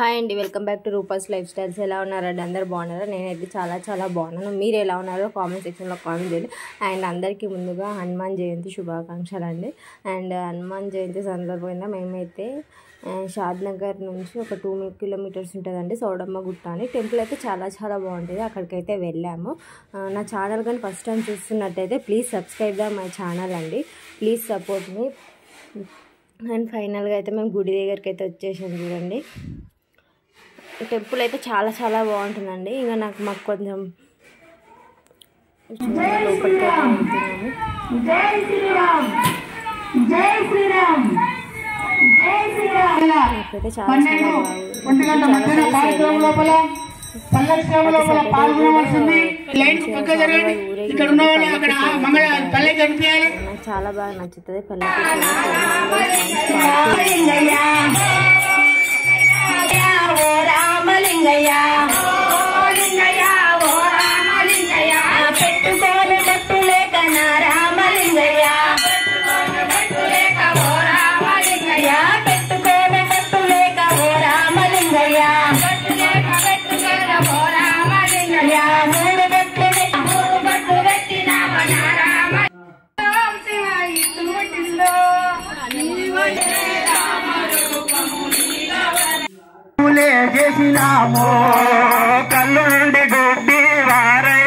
Hi అండి, welcome back to Rupa's life styles. ఎలా ఉన్నారండి? అందరు బాగున్నారా? నేనైతే చాలా బాగున్నాను. మీరు ఎలా ఉన్నారో కామెంట్ సెక్షన్లో కామెంట్ చేయండి. అండ్ అందరికీ ముందుగా హనుమాన్ జయంతి శుభాకాంక్షలు అండి. అండ్ హనుమాన్ జయంతి సందర్భంగా మేమైతే షాద్ నగర్ నుంచి ఒక 2 కిలోమీటర్స్ ఉంటుందండి సౌడమ్మ గుట్ట అని టెంపుల్ అయితే చాలా బాగుంటుంది. అక్కడికైతే వెళ్ళాము. నా ఛానల్ కానీ ఫస్ట్ టైం చూస్తున్నట్టయితే please subscribe the my channel అండి. Please support me. అండ్ ఫైనల్గా అయితే మేము గుడి దగ్గరికి అయితే వచ్చేసాం. చూడండి, టెంపుల్ అయితే చాలా బాగుంటుందండి. ఇంకా మాకు కొంచెం లోపలికి వెళ్తున్నాము. నాకైతే చాలా బాగా నచ్చుతుంది. రామలింగయ్య పెట్టుకోని మట్టు లేక నా రామలింగయ్య పెట్టుకోని మట్టు లేక ఓ రామలింగయ్య మూడు బట్టు పెట్టిన చేసినామో కళ్ళు నుండి గుడ్డి వారై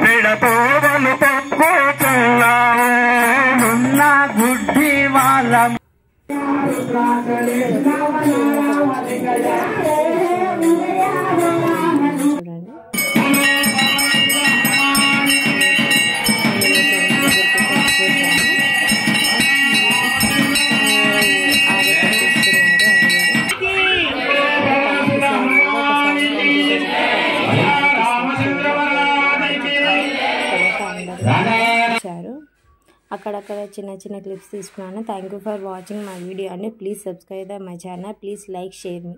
పిడతోవలు తప్పుతున్నామున్న గుడ్డి వాళ్ళ అక్కడక్కడ చిన్న క్లిప్స్ తీసుకున్నాను. Thank you for watching my video అండి. Please subscribe my channel. Please like share me.